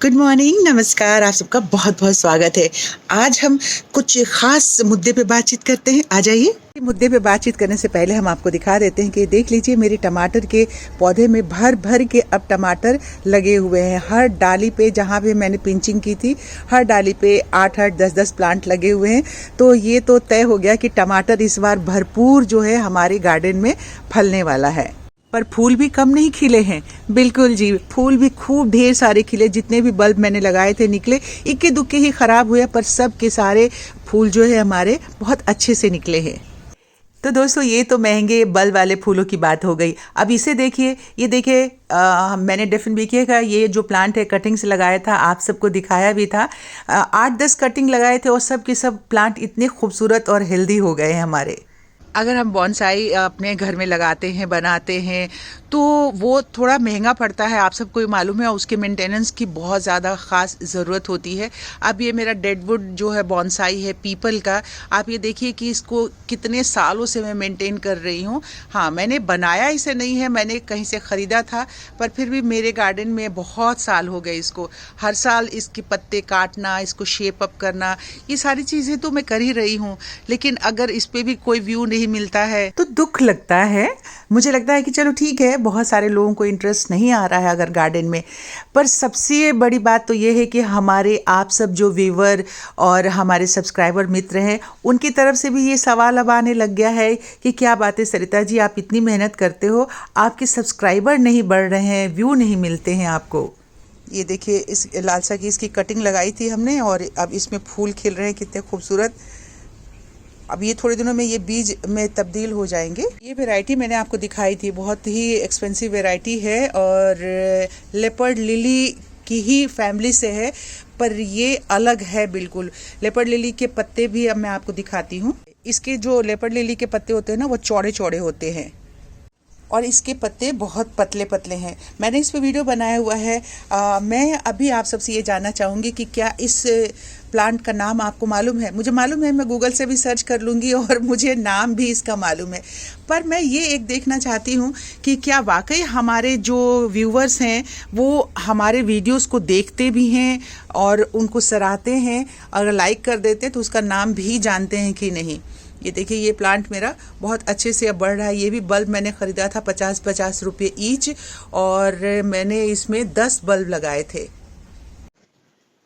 Good morning, नमस्कार। आप सबका बहुत बहुत स्वागत है। आज हम कुछ ख़ास मुद्दे पे बातचीत करते हैं। आ जाइए। मुद्दे पे बातचीत करने से पहले हम आपको दिखा देते हैं कि देख लीजिए, मेरे टमाटर के पौधे में भर भर के अब टमाटर लगे हुए हैं। हर डाली पे, जहाँ पे मैंने पिंचिंग की थी, हर डाली पे 8-8, 10-10 प्लांट लगे हुए हैं। तो ये तो तय हो गया कि टमाटर इस बार भरपूर जो है हमारे गार्डन में फलने वाला है। पर फूल भी कम नहीं खिले हैं। बिल्कुल जी, फूल भी खूब ढेर सारे खिले। जितने भी बल्ब मैंने लगाए थे निकले, इक्के दुक्के ही खराब हुए, पर सब के सारे फूल जो है हमारे बहुत अच्छे से निकले हैं। तो दोस्तों, ये तो महंगे बल्ब वाले फूलों की बात हो गई। अब इसे देखिए, ये देखिए, मैंने डेफिन बीके का ये जो प्लांट है कटिंग से लगाया था, आप सबको दिखाया भी था। 8-10 कटिंग लगाए थे और सब के सब प्लांट इतने खूबसूरत और हेल्दी हो गए हैं हमारे। अगर हम बॉन्साई अपने घर में लगाते हैं, बनाते हैं, तो वो थोड़ा महंगा पड़ता है। आप सबको मालूम है, उसके मेंटेनेंस की बहुत ज़्यादा ख़ास ज़रूरत होती है। अब ये मेरा डेडवुड जो है बॉन्साई है पीपल का, आप ये देखिए कि इसको कितने सालों से मैं मेंटेन कर रही हूँ। हाँ, मैंने बनाया इसे नहीं है, मैंने कहीं से ख़रीदा था, पर फिर भी मेरे गार्डन में बहुत साल हो गए इसको। हर साल इसके पत्ते काटना, इसको शेप अप करना, ये सारी चीज़ें तो मैं कर ही रही हूँ। लेकिन अगर इस पर भी कोई व्यू नहीं मिलता है तो दुख लगता है। मुझे लगता है कि चलो ठीक है, बहुत सारे लोगों को इंटरेस्ट नहीं आ रहा है अगर गार्डन में। पर सबसे बड़ी बात तो ये है कि हमारे आप सब जो व्यूवर और हमारे सब्सक्राइबर मित्र हैं, उनकी तरफ से भी ये सवाल अब आने लग गया है कि क्या बात है सरिता जी, आप इतनी मेहनत करते हो, आपके सब्सक्राइबर नहीं बढ़ रहे हैं, व्यू नहीं मिलते हैं आपको। ये देखिए, इस लालसा की इसकी कटिंग लगाई थी हमने और अब इसमें फूल खिल रहे हैं, कितने खूबसूरत। अब ये थोड़े दिनों में ये बीज में तब्दील हो जाएंगे। ये वैरायटी मैंने आपको दिखाई थी, बहुत ही एक्सपेंसिव वैरायटी है और लेपर्ड लिली की ही फैमिली से है, पर ये अलग है बिल्कुल। लेपर्ड लिली के पत्ते भी अब मैं आपको दिखाती हूँ। इसके जो लेपर्ड लिली के पत्ते होते हैं ना, वो चौड़े चौड़े होते हैं और इसके पत्ते बहुत पतले पतले हैं। मैंने इस पे वीडियो बनाया हुआ है। मैं अभी आप सबसे ये जानना चाहूँगी कि क्या इस प्लांट का नाम आपको मालूम है? मुझे मालूम है, मैं गूगल से भी सर्च कर लूँगी और मुझे नाम भी इसका मालूम है। पर मैं ये एक देखना चाहती हूँ कि क्या वाकई हमारे जो व्यूवर्स हैं वो हमारे वीडियोस को देखते भी हैं और उनको सराहते हैं, अगर लाइक कर देते हैं तो उसका नाम भी जानते हैं कि नहीं। ये देखिए, ये प्लांट मेरा बहुत अच्छे से अब बढ़ रहा है। ये भी बल्ब मैंने ख़रीदा था 50-50 रुपये ईच और मैंने इसमें 10 बल्ब लगाए थे।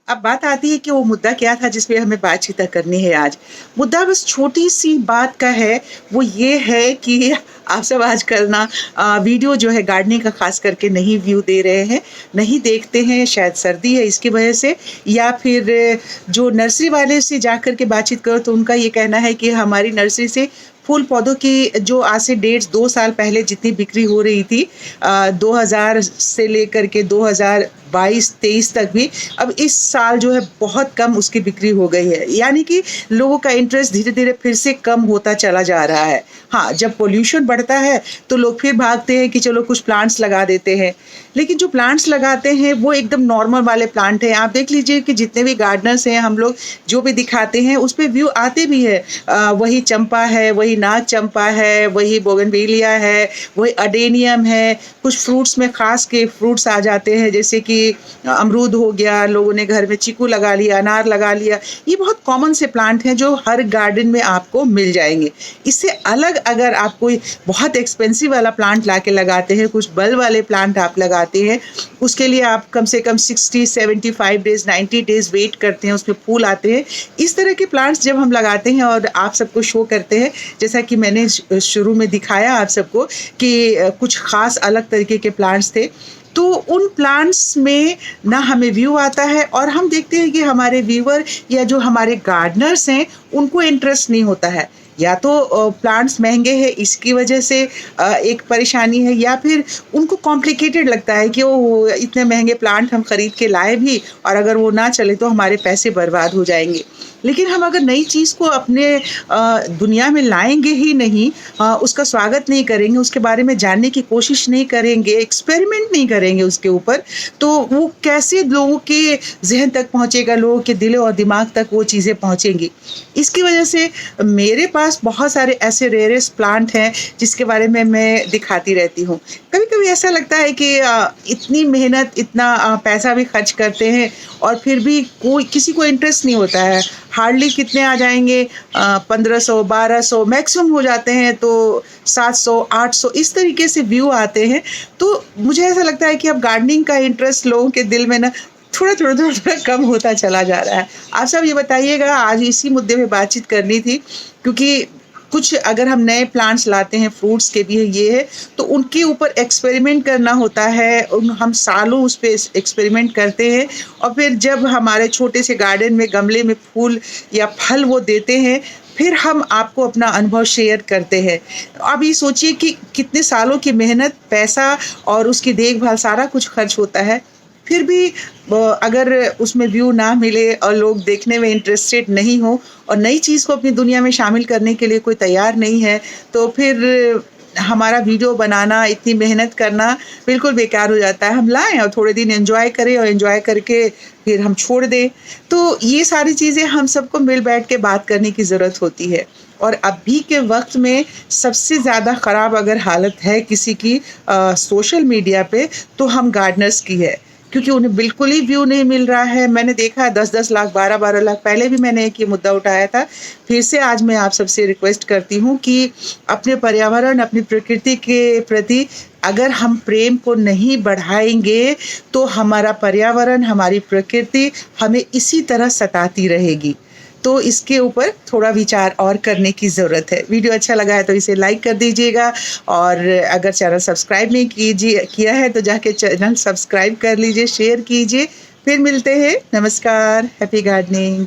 अब बात आती है कि वो मुद्दा क्या था जिस पे हमें बातचीत करनी है आज। मुद्दा बस छोटी सी बात का है, वो ये है कि आप सब आजकल ना वीडियो जो है गार्डनिंग का खास करके नहीं व्यू दे रहे हैं, नहीं देखते हैं। शायद सर्दी है इसकी वजह से, या फिर जो नर्सरी वाले से जा कर के बातचीत करो तो उनका ये कहना है कि हमारी नर्सरी से फूल पौधों की जो आज से 1.5-2 साल पहले जितनी बिक्री हो रही थी, 2000 से लेकर के 2022-23 तक भी, अब इस साल जो है बहुत कम उसकी बिक्री हो गई है। यानी कि लोगों का इंटरेस्ट धीरे धीरे फिर से कम होता चला जा रहा है। हाँ, जब पोल्यूशन बढ़ता है तो लोग फिर भागते हैं कि चलो कुछ प्लांट्स लगा देते हैं, लेकिन जो प्लांट्स लगाते हैं वो एकदम नॉर्मल वाले प्लांट हैं। आप देख लीजिए कि जितने भी गार्डनर्स हैं, हम लोग जो भी दिखाते हैं उस पर व्यू आते भी है। वही चंपा है, वही नाग चंपा है, वही बोगनविलिया है, वही अडेनियम है। कुछ फ्रूट्स में खास के फ्रूट्स आ जाते हैं, जैसे कि अमरूद हो गया, लोगों ने घर में चीकू लगा लिया, अनार लगा लिया। ये बहुत कॉमन से प्लांट हैं जो हर गार्डन में आपको मिल जाएंगे। इससे अलग अगर आप कोई बहुत एक्सपेंसिव वाला प्लांट ला के लगाते हैं, कुछ बल्ब वाले प्लांट आप लगाते हैं, उसके लिए आप कम से कम 60-75 डेज, 90 डेज वेट करते हैं, उसमें फूल आते हैं। इस तरह के प्लांट्स जब हम लगाते हैं और आप सबको शो करते हैं, जैसा कि मैंने शुरू में दिखाया आप सबको कि कुछ खास अलग तरीके के प्लांट्स थे, तो उन प्लांट्स में ना हमें व्यू आता है और हम देखते हैं कि हमारे व्यूवर या जो हमारे गार्डनर्स हैं उनको इंटरेस्ट नहीं होता है। या तो प्लांट्स महंगे हैं इसकी वजह से एक परेशानी है, या फिर उनको कॉम्प्लिकेटेड लगता है कि वो इतने महंगे प्लांट हम ख़रीद के लाए भी और अगर वो ना चले तो हमारे पैसे बर्बाद हो जाएंगे। लेकिन हम अगर नई चीज़ को अपने दुनिया में लाएंगे ही नहीं, उसका स्वागत नहीं करेंगे, उसके बारे में जानने की कोशिश नहीं करेंगे, एक्सपेरिमेंट नहीं करेंगे उसके ऊपर, तो वो कैसे लोगों के जहन तक पहुँचेगा, लोगों के दिल और दिमाग तक वो चीज़ें पहुँचेंगी। इसकी वजह से मेरे पास पास बहुत सारे ऐसे रेयरेस्ट प्लांट हैं जिसके बारे में मैं दिखाती रहती हूँ। कभी-कभी ऐसा लगता है कि इतनी मेहनत, इतना पैसा भी खर्च करते हैं और फिर भी कोई किसी को इंटरेस्ट नहीं होता है। हार्डली कितने आ जाएँगे 1500, 1200 मैक्सिमम हो जाते हैं तो 700, 800 इस तरीके से व्यू आते हैं। तो मुझे ऐसा लगता है कि अब गार्डनिंग का इंटरेस्ट लोगों के दिल में ना थोड़ा कम होता चला जा रहा है। आप सब ये बताइएगा, आज इसी मुद्दे पे बातचीत करनी थी क्योंकि कुछ अगर हम नए प्लांट्स लाते हैं, फ्रूट्स के भी ये है, तो उनके ऊपर एक्सपेरिमेंट करना होता है। हम सालों उस पे एक्सपेरिमेंट करते हैं और फिर जब हमारे छोटे से गार्डन में गमले में फूल या फल वो देते हैं, फिर हम आपको अपना अनुभव शेयर करते हैं। अब ये सोचिए कि कितने सालों की मेहनत, पैसा और उसकी देखभाल सारा कुछ खर्च होता है। फिर भी अगर उसमें व्यू ना मिले और लोग देखने में इंटरेस्टेड नहीं हो और नई चीज़ को अपनी दुनिया में शामिल करने के लिए कोई तैयार नहीं है, तो फिर हमारा वीडियो बनाना, इतनी मेहनत करना बिल्कुल बेकार हो जाता है। हम लाएँ और थोड़े दिन एन्जॉय करें और एन्जॉय करके फिर हम छोड़ दें। तो ये सारी चीज़ें हम सबको मिल बैठ के बात करने की ज़रूरत होती है। और अभी के वक़्त में सबसे ज़्यादा ख़राब अगर हालत है किसी की सोशल मीडिया पे, तो हम गार्डनर्स की है। क्योंकि उन्हें बिल्कुल ही व्यू नहीं मिल रहा है। मैंने देखा है 10-10 लाख, 12-12 लाख, पहले भी मैंने एक ये मुद्दा उठाया था। फिर से आज मैं आप सबसे रिक्वेस्ट करती हूँ कि अपने पर्यावरण, अपनी प्रकृति के प्रति अगर हम प्रेम को नहीं बढ़ाएँगे, तो हमारा पर्यावरण, हमारी प्रकृति हमें इसी तरह सताती रहेगी। तो इसके ऊपर थोड़ा विचार और करने की ज़रूरत है। वीडियो अच्छा लगा है तो इसे लाइक कर दीजिएगा और अगर चैनल सब्सक्राइब नहीं किया है तो जाके चैनल सब्सक्राइब कर लीजिए, शेयर कीजिए। फिर मिलते हैं। नमस्कार, हैप्पी गार्डनिंग।